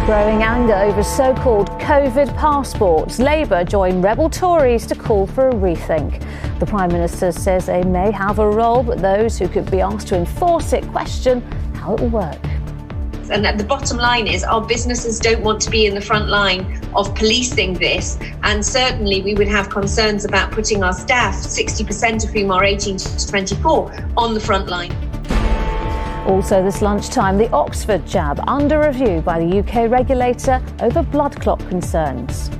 Growing anger over so-called COVID passports. Labour join rebel Tories to call for a rethink. The Prime Minister says they may have a role, but those who could be asked to enforce it question how it will work. And the bottom line is our businesses don't want to be in the front line of policing this. And certainly we would have concerns about putting our staff, 60% of whom are 18 to 24, on the front line. Also this lunchtime, the Oxford jab under review by the UK regulator over blood clot concerns.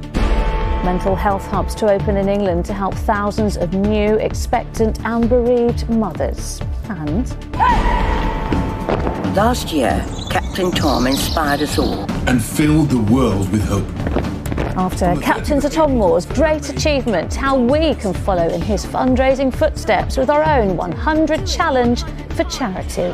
Mental health hubs to open in England to help thousands of new, expectant and bereaved mothers. And last year, Captain Tom inspired us all and filled the world with hope. After Captain Sir Tom Moore's great achievement, how we can follow in his fundraising footsteps with our own 100 challenge for charity.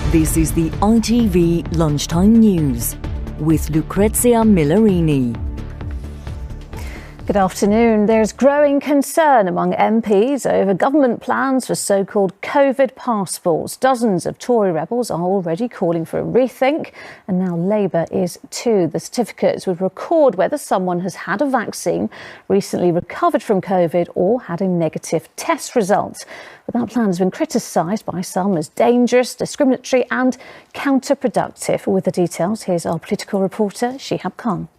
This is the ITV Lunchtime News with Lucrezia Millarini. Good afternoon. There's growing concern among MPs over government plans for so-called COVID passports. Dozens of Tory rebels are already calling for a rethink, and now Labour is too. The certificates would record whether someone has had a vaccine, recently recovered from COVID or had a negative test result. But that plan has been criticised by some as dangerous, discriminatory and counterproductive. With the details, here's our political reporter, Shihab Khan.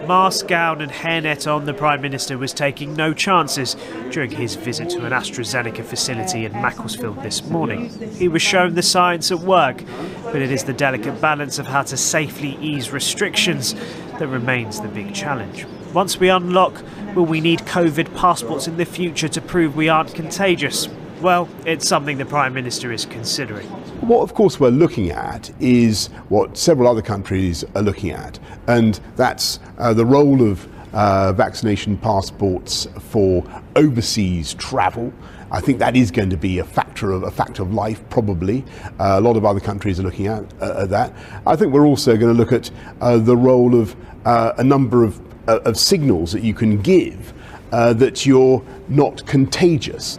Mask, gown and hairnet on, the Prime Minister was taking no chances during his visit to an AstraZeneca facility in Macclesfield this morning. He was shown the science at work, but it is the delicate balance of how to safely ease restrictions that remains the big challenge. Once we unlock, will we need COVID passports in the future to prove we aren't contagious? Well, it's something the Prime Minister is considering. What, of course, we're looking at is what several other countries are looking at, and that's the role of vaccination passports for overseas travel. I think that is going to be a fact of life, probably. A lot of other countries are looking at that. I think we're also going to look at the role of a number of signals that you can give that you're not contagious.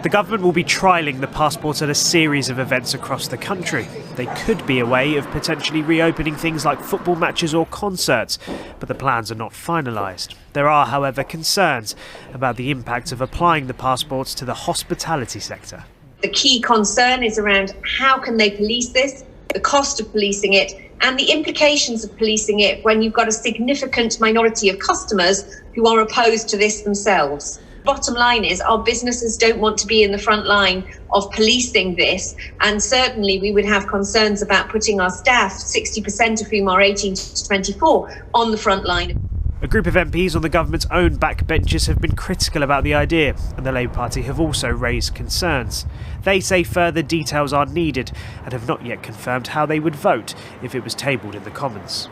The government will be trialling the passports at a series of events across the country. They could be a way of potentially reopening things like football matches or concerts, but the plans are not finalised. There are, however, concerns about the impact of applying the passports to the hospitality sector. The key concern is around how can they police this, the cost of policing it, and the implications of policing it when you've got a significant minority of customers who are opposed to this themselves. Bottom line is our businesses don't want to be in the front line of policing this, and certainly we would have concerns about putting our staff, 60% of whom are 18 to 24, on the front line. A group of MPs on the government's own backbenches have been critical about the idea, and the Labour Party have also raised concerns. They say further details are needed and have not yet confirmed how they would vote if it was tabled in the Commons.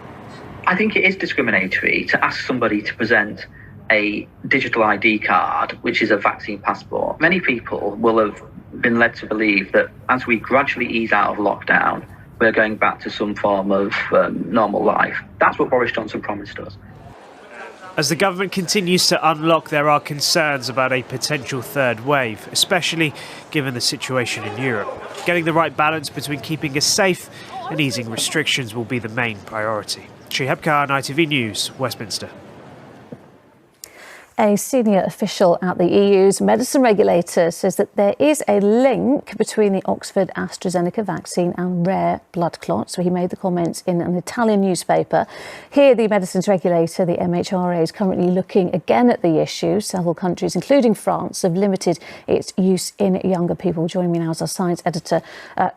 I think it is discriminatory to ask somebody to present a digital ID card, which is a vaccine passport. Many people will have been led to believe that as we gradually ease out of lockdown, we're going back to some form of normal life. That's what Boris Johnson promised us. As the government continues to unlock, there are concerns about a potential third wave, especially given the situation in Europe. Getting the right balance between keeping us safe and easing restrictions will be the main priority. Shihab Khan, ITV News, Westminster. A senior official at the EU's medicine regulator says that there is a link between the Oxford AstraZeneca vaccine and rare blood clots. So he made the comments in an Italian newspaper. Here, the medicines regulator, the MHRA, is currently looking again at the issue. Several countries, including France, have limited its use in younger people. Joining me now is our science editor,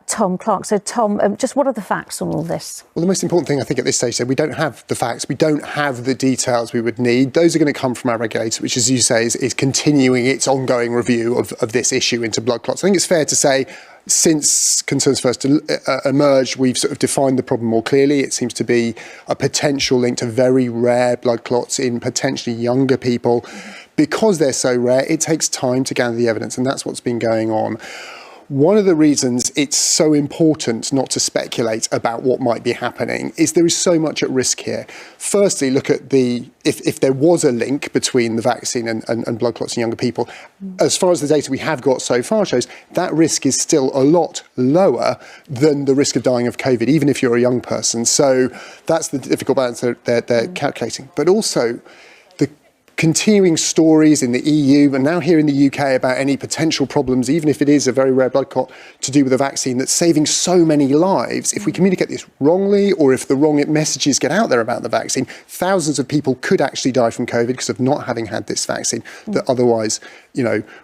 Tom Clark. So, Tom, just what are the facts on all this? Well, the most important thing, I think, at this stage, we don't have the facts. We don't have the details we would need. Those are going to come from our regulator, which, as you say, is continuing its ongoing review of this issue into blood clots. I think it's fair to say, since concerns first emerged, we've sort of defined the problem more clearly. It seems to be a potential link to very rare blood clots in potentially younger people. Because they're so rare, it takes time to gather the evidence, and that's what's been going on. one of the reasons it's so important not to speculate about what might be happening is there is so much at risk here. Firstly, look at if there was a link between the vaccine and blood clots in younger people, as far as the data we have got so far shows, that risk is still a lot lower than the risk of dying of COVID, even if you're a young person. So that's the difficult balance they're calculating. But also, the continuing stories in the EU and now here in the UK about any potential problems, even if it is a very rare blood clot to do with a vaccine that's saving so many lives. If we communicate this wrongly, or if the wrong messages get out there about the vaccine, thousands of people could actually die from COVID because of not having had this vaccine that otherwise,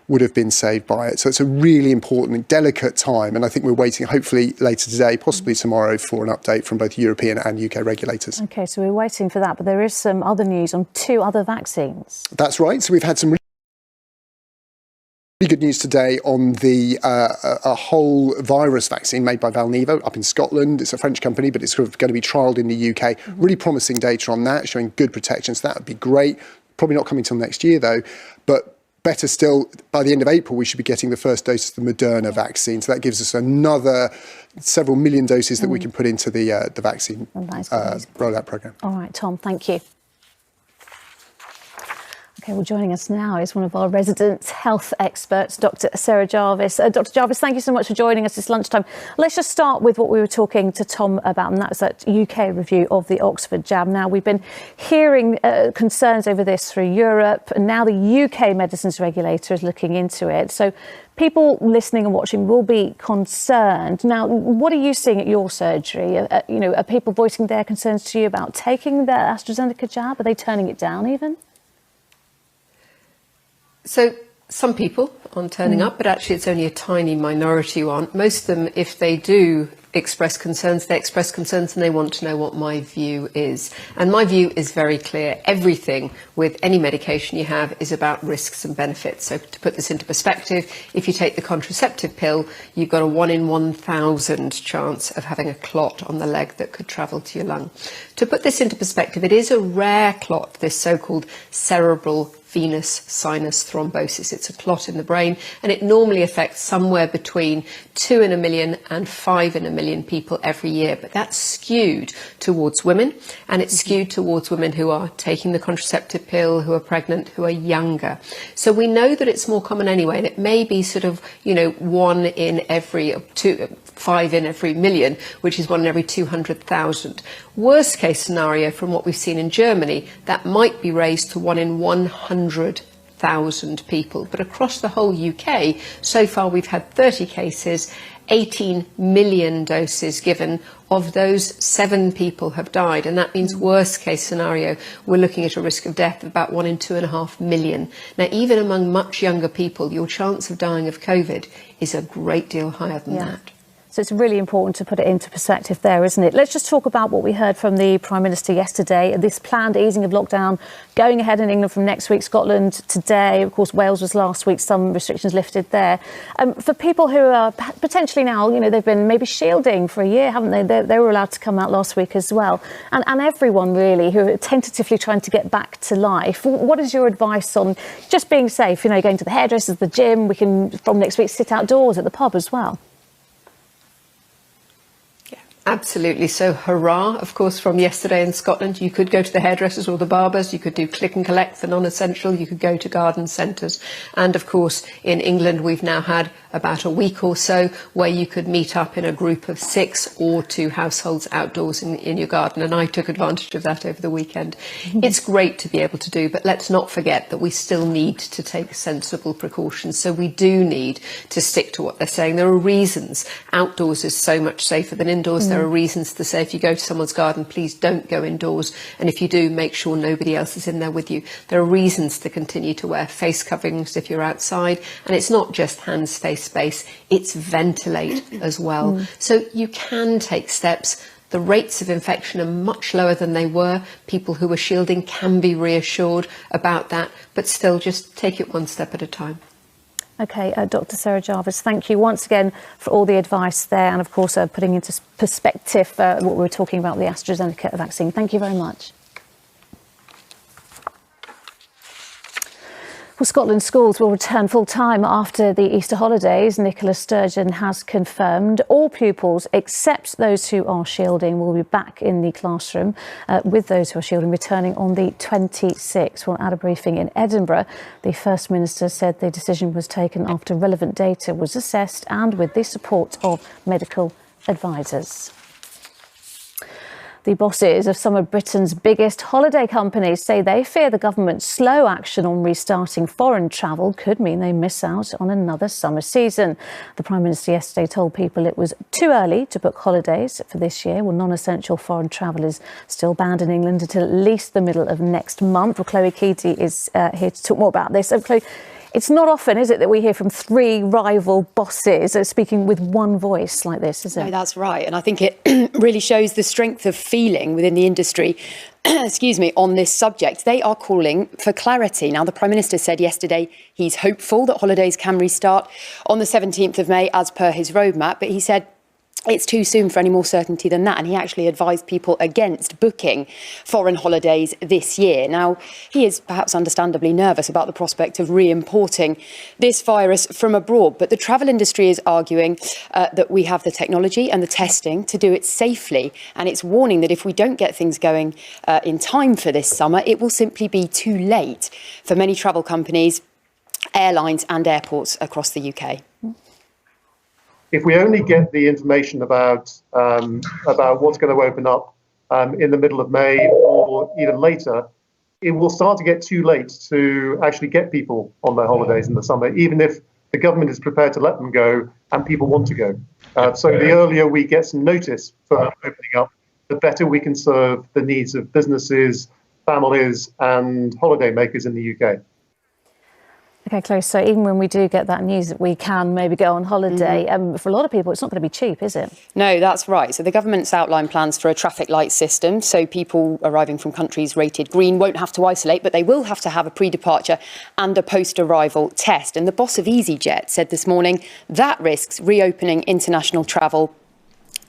would have been saved by it. So it's a really important, delicate time. And I think we're waiting, hopefully later today, possibly tomorrow, for an update from both European and UK regulators. OK, so we're waiting for that. But there is some other news on 2 other vaccines. That's right. So we've had some really good news today on a whole virus vaccine made by Valneva up in Scotland. It's a French company, but it's sort of going to be trialled in the UK. Really promising data on that, showing good protection. So that would be great. Probably not coming till next year, though. But better still, by the end of April, we should be getting the first dose of the Moderna vaccine. So that gives us another several million doses that we can put into the vaccine rollout programme. All right, Tom, thank you. OK, well, joining us now is one of our resident health experts, Dr. Sarah Jarvis. Dr. Jarvis, thank you so much for joining us this lunchtime. Let's just start with what we were talking to Tom about, and that's that UK review of the Oxford jab. Now, we've been hearing concerns over this through Europe, and now the UK medicines regulator is looking into it. So people listening and watching will be concerned. Now, what are you seeing at your surgery? Are people voicing their concerns to you about taking the AstraZeneca jab? Are they turning it down even? So some people aren't turning up, but actually it's only a tiny minority who aren't. Most of them, if they do express concerns, they express concerns and they want to know what my view is. And my view is very clear. Everything with any medication you have is about risks and benefits. So to put this into perspective, if you take the contraceptive pill, you've got a 1 in 1,000 chance of having a clot on the leg that could travel to your lung. To put this into perspective, it is a rare clot, this so-called cerebral venous sinus thrombosis. It's a clot in the brain, and it normally affects somewhere between 2 in a million and 5 in a million people every year. But that's skewed towards women, and it's skewed towards women who are taking the contraceptive pill, who are pregnant, who are younger. So we know that it's more common anyway, and it may be sort of, 1 in every 5 in every million, which is 1 in every 200,000. Worst case scenario, from what we've seen in Germany, that might be raised to 1 in 100,000 people. But across the whole UK, so far we've had 30 cases, 18 million doses given. Of those, 7 people have died, and that means worst case scenario, we're looking at a risk of death of about 1 in 2.5 million. Now, even among much younger people, your chance of dying of COVID is a great deal higher than that. So it's really important to put it into perspective there, isn't it? Let's just talk about what we heard from the Prime Minister yesterday. This planned easing of lockdown going ahead in England from next week, Scotland today. Of course, Wales was last week, some restrictions lifted there. For people who are potentially now, they've been maybe shielding for a year, haven't they? They were allowed to come out last week as well. And everyone really who are tentatively trying to get back to life. What is your advice on just being safe, going to the hairdressers, the gym? We can, from next week, sit outdoors at the pub as well. Absolutely. So hurrah, of course, from yesterday in Scotland. You could go to the hairdressers or the barbers. You could do click and collect for non-essential. You could go to garden centres. And of course, in England, we've now had about a week or so where you could meet up in a group of 6 or 2 households outdoors in your garden. And I took advantage of that over the weekend. It's great to be able to do, but let's not forget that we still need to take sensible precautions. So we do need to stick to what they're saying. There are reasons outdoors is so much safer than indoors. There are reasons to say if you go to someone's garden, please don't go indoors. And if you do, make sure nobody else is in there with you. There are reasons to continue to wear face coverings if you're outside. And it's not just hands, face, space, it's ventilate as well. So you can take steps. The rates of infection are much lower than they were. People who are shielding can be reassured about that, but still just take it one step at a time. OK, Dr. Sarah Jarvis, thank you once again for all the advice there and, of course, putting into perspective what we were talking about, the AstraZeneca vaccine. Thank you very much. Well, Scotland schools will return full-time after the Easter holidays. Nicola Sturgeon has confirmed all pupils, except those who are shielding, will be back in the classroom, with those who are shielding returning on the 26th. Well, at a briefing in Edinburgh, the First Minister said the decision was taken after relevant data was assessed and with the support of medical advisors. The bosses of some of Britain's biggest holiday companies say they fear the government's slow action on restarting foreign travel could mean they miss out on another summer season. The Prime Minister yesterday told people it was too early to book holidays for this year. Well, non-essential foreign travel is still banned in England until at least the middle of next month. Well, Chloe Keaty is here to talk more about this. So, Chloe, it's not often, is it, that we hear from three rival bosses speaking with one voice like this, is it? No, that's right. And I think it really shows the strength of feeling within the industry, on this subject. They are calling for clarity. Now, the Prime Minister said yesterday he's hopeful that holidays can restart on the 17th of May as per his roadmap, but he said it's too soon for any more certainty than that, and he actually advised people against booking foreign holidays this year. Now, he is perhaps understandably nervous about the prospect of re-importing this virus from abroad, but the travel industry is arguing that we have the technology and the testing to do it safely, and it's warning that if we don't get things going in time for this summer, it will simply be too late for many travel companies, airlines and airports across the UK. If we only get the information about what's going to open up in the middle of May or even later, it will start to get too late to actually get people on their holidays in the summer, even if the government is prepared to let them go and people want to go. So the earlier we get some notice for opening up, the better we can serve the needs of businesses, families and holiday makers in the UK. OK, Chloe, so even when we do get that news that we can maybe go on holiday, for a lot of people, it's not going to be cheap, is it? No, that's right. So the government's outlined plans for a traffic light system. So people arriving from countries rated green won't have to isolate, but they will have to have a pre-departure and a post-arrival test. And the boss of EasyJet said this morning that risks reopening international travel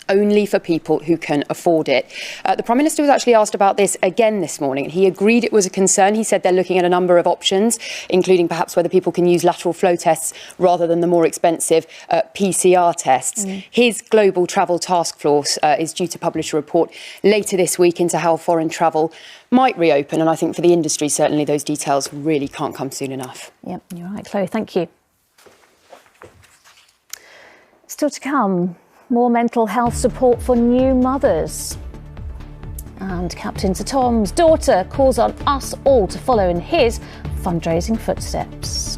only for people who can afford it. The Prime Minister was actually asked about this again this morning, and he agreed it was a concern. He said they're looking at a number of options, including perhaps whether people can use lateral flow tests rather than the more expensive PCR tests. His Global Travel Task Force is due to publish a report later this week into how foreign travel might reopen, and I think for the industry, certainly those details really can't come soon enough. Yep, you're right, Chloe. Thank you. Still to come, more mental health support for new mothers. And Captain Sir Tom's daughter calls on us all to follow in his fundraising footsteps.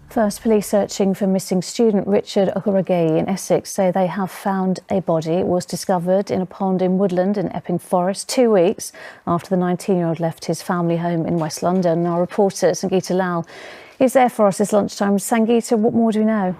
First, police searching for missing student Richard Lucrezia in Essex say they have found a body. It was discovered in a pond in Woodland in Epping Forest 2 weeks after the 19-year-old left his family home in West London. Our reporter, Sangeeta Lal, is there for us this lunchtime. Sangeeta, what more do we know?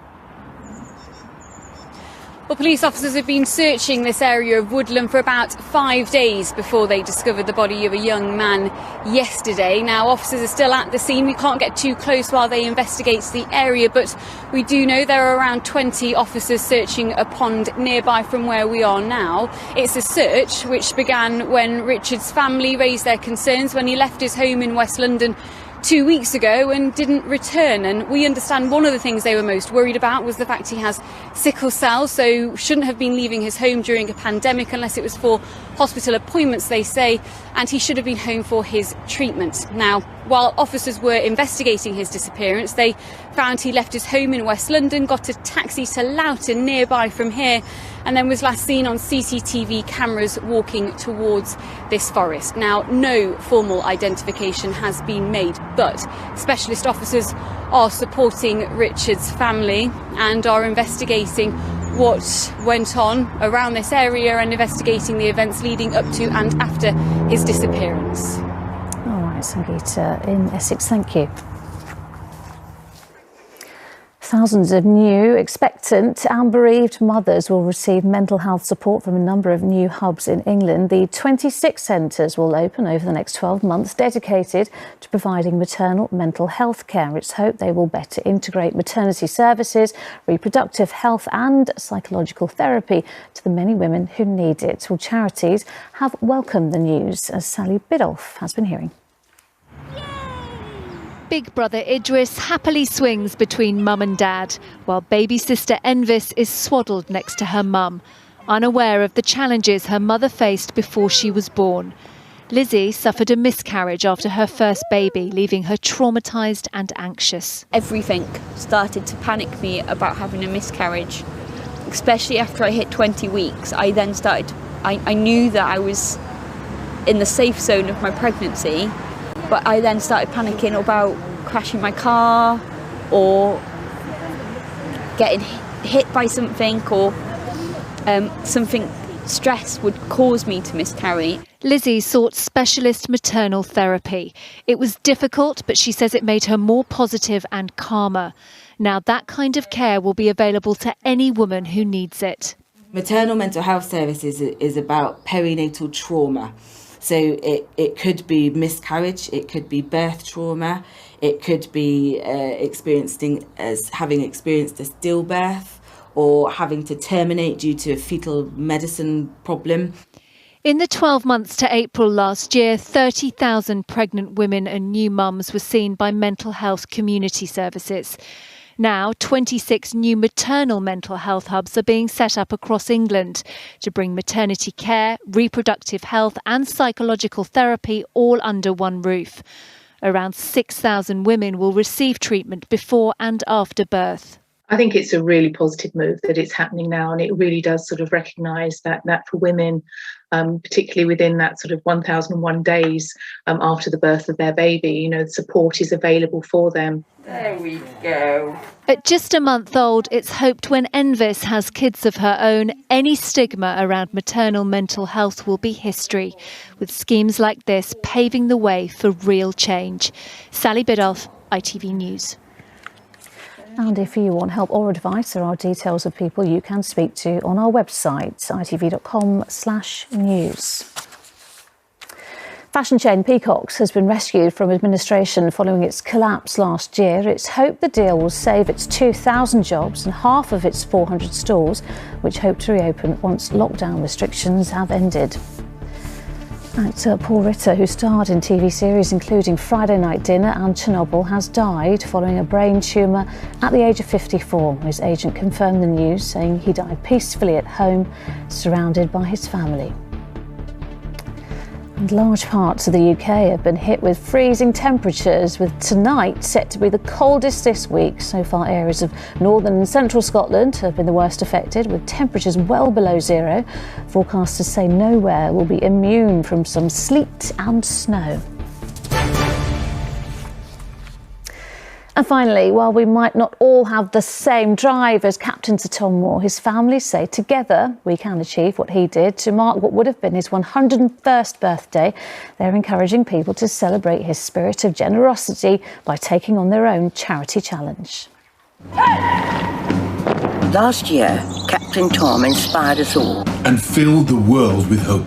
Well, police officers have been searching this area of Woodland for about 5 days before they discovered the body of a young man yesterday. Now, officers are still at the scene. We can't get too close while they investigate the area, but we do know there are around 20 officers searching a pond nearby from where we are now. It's a search which began when Richard's family raised their concerns when he left his home in West London 2 weeks ago and didn't return. And we understand one of the things they were most worried about was the fact he has sickle cell, so shouldn't have been leaving his home during a pandemic unless it was for hospital appointments, they say, and he should have been home for his treatment. Now, while officers were investigating his disappearance, they found he left his home in West London, got a taxi to Loughton nearby from here, and then was last seen on CCTV cameras walking towards this forest. Now, no formal identification has been made, but specialist officers are supporting Richard's family and are investigating what went on around this area and investigating the events leading up to and after his disappearance. All right, Sangeeta in Essex, thank you. Thousands of new, expectant and bereaved mothers will receive mental health support from a number of new hubs in England. The 26 centres will open over the next 12 months, dedicated to providing maternal mental health care. It's hoped they will better integrate maternity services, reproductive health and psychological therapy to the many women who need it. Well, charities have welcomed the news, as Sally Biddulph has been hearing. Big brother Idris happily swings between mum and dad, while baby sister Envis is swaddled next to her mum, unaware of the challenges her mother faced before she was born. Lizzie suffered a miscarriage after her first baby, leaving her traumatised and anxious. Everything started to panic me about having a miscarriage, especially after I hit 20 weeks. I then started, I knew that I was in the safe zone of my pregnancy, but I then started panicking about crashing my car or getting hit by something, or something stress would cause me to miscarry. Lizzie sought specialist maternal therapy. It was difficult, but she says it made her more positive and calmer. Now that kind of care will be available to any woman who needs it. Maternal mental health services is about perinatal trauma. So it could be miscarriage, it could be birth trauma, it could be having experienced a stillbirth or having to terminate due to a fetal medicine problem. In the 12 months to April last year, 30,000 pregnant women and new mums were seen by mental health community services. Now, 26 new maternal mental health hubs are being set up across England to bring maternity care, reproductive health and psychological therapy all under one roof. Around 6,000 women will receive treatment before and after birth. I think it's a really positive move that it's happening now, and it really does sort of recognise that for women, particularly within that sort of 1,001 days after the birth of their baby, support is available for them. There we go. At just a month old, it's hoped when Envis has kids of her own, any stigma around maternal mental health will be history, with schemes like this paving the way for real change. Sally Biddulph, ITV News. And if you want help or advice, there are details of people you can speak to on our website, itv.com/news. Fashion chain Peacocks has been rescued from administration following its collapse last year. It's hoped the deal will save its 2,000 jobs and half of its 400 stores, which hope to reopen once lockdown restrictions have ended. Actor Paul Ritter, who starred in TV series including Friday Night Dinner and Chernobyl, has died following a brain tumour at the age of 54. His agent confirmed the news, saying he died peacefully at home, surrounded by his family. And large parts of the UK have been hit with freezing temperatures, with tonight set to be the coldest this week. So far, areas of northern and central Scotland have been the worst affected, with temperatures well below zero. Forecasters say nowhere will be immune from some sleet and snow. And finally, while we might not all have the same drive as Captain Sir Tom Moore, his family say together we can achieve what he did. To mark what would have been his 101st birthday, they're encouraging people to celebrate his spirit of generosity by taking on their own charity challenge. Last year, Captain Tom inspired us all and filled the world with hope.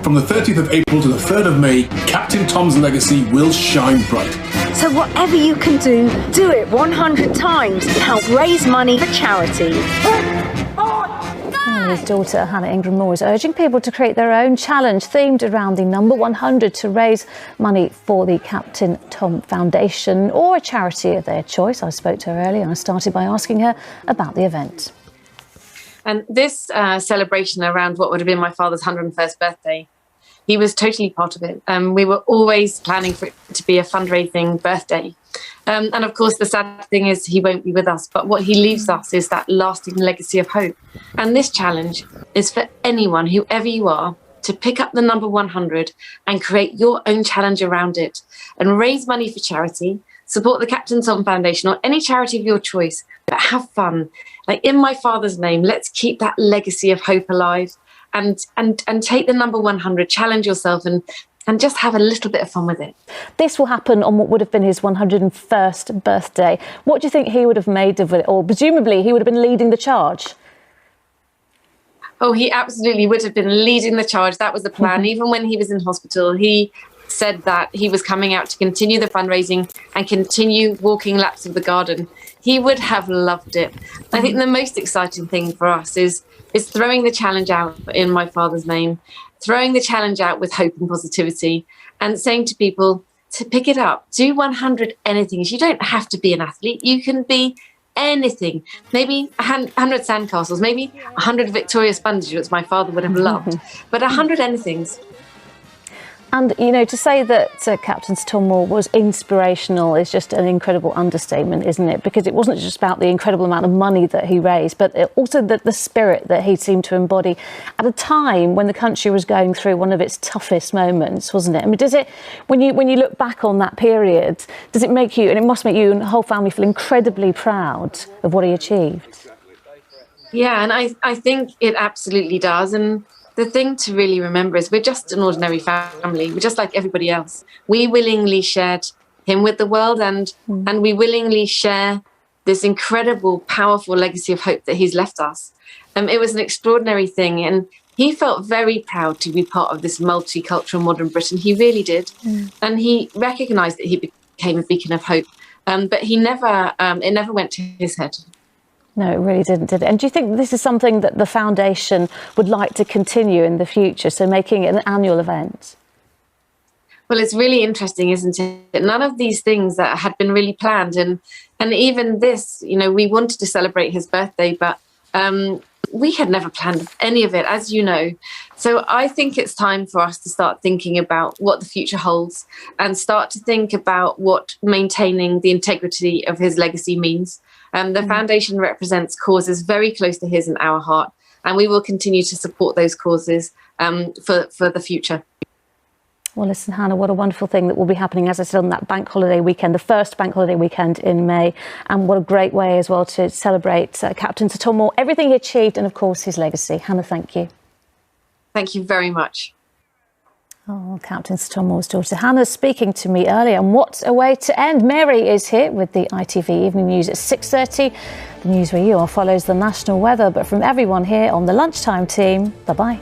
From the 30th of April to the 3rd of May, Captain Tom's legacy will shine bright. So whatever you can do it 100 times and help raise money for charity. His daughter Hannah Ingram Moore is urging people to create their own challenge themed around the number 100 to raise money for the Captain Tom Foundation or a charity of their choice. I spoke to her earlier and I started by asking her about the event. And this celebration around what would have been my father's 101st birthday, he was totally part of it. We were always planning for it to be a fundraising birthday. And of course, the sad thing is he won't be with us. But what he leaves us is that lasting legacy of hope. And this challenge is for anyone, whoever you are, to pick up the number 100 and create your own challenge around it and raise money for charity, support the Captain Tom Foundation or any charity of your choice, but have fun. Like in my father's name, let's keep that legacy of hope alive. And take the number 100, challenge yourself and just have a little bit of fun with it. This will happen on what would have been his 101st birthday. What do you think he would have made of it? Or presumably he would have been leading the charge. Oh, he absolutely would have been leading the charge. That was the plan. Even when he was in hospital, he said that he was coming out to continue the fundraising and continue walking laps of the garden. He would have loved it. I think the most exciting thing for us is throwing the challenge out in my father's name, throwing the challenge out with hope and positivity, and saying to people to pick it up, do 100 anything. You don't have to be an athlete. You can be anything. Maybe 100 sandcastles, maybe 100 Victoria sponges, which my father would have loved, but 100 anythings. And, you know, to say that Captain Stonewall was inspirational is just an incredible understatement, isn't it? Because it wasn't just about the incredible amount of money that he raised, but also the spirit that he seemed to embody at a time when the country was going through one of its toughest moments, wasn't it? I mean, does it, when you look back on that period, does it make you, and it must make you and the whole family feel incredibly proud of what he achieved? Yeah, and I think it absolutely does. And the thing to really remember is we're just an ordinary family. We're just like everybody else. We willingly shared him with the world, and we willingly share this incredible, powerful legacy of hope that he's left us. It was an extraordinary thing, and he felt very proud to be part of this multicultural modern Britain. He really did. And he recognised that he became a beacon of hope, but he never, it never went to his head. No, it really didn't, did it? And do you think this is something that the foundation would like to continue in the future, so making it an annual event? Well, it's really interesting, isn't it? None of these things that had been really planned, and even this, you know, we wanted to celebrate his birthday, but we had never planned any of it, as you know. So I think it's time for us to start thinking about what the future holds and start to think about what maintaining the integrity of his legacy means. The foundation represents causes very close to his and our heart, and we will continue to support those causes for the future. Well, listen, Hannah, what a wonderful thing that will be happening, as I said, on that bank holiday weekend, the first bank holiday weekend in May. And what a great way as well to celebrate Captain Stonewall, everything he achieved and, of course, his legacy. Hannah, thank you. Thank you very much. Oh, Captain Stonewall's daughter Hannah speaking to me earlier. And what a way to end. Mary is here with the ITV Evening News at 6:30. The news where you are follows the national weather. But from everyone here on the Lunchtime team, bye-bye.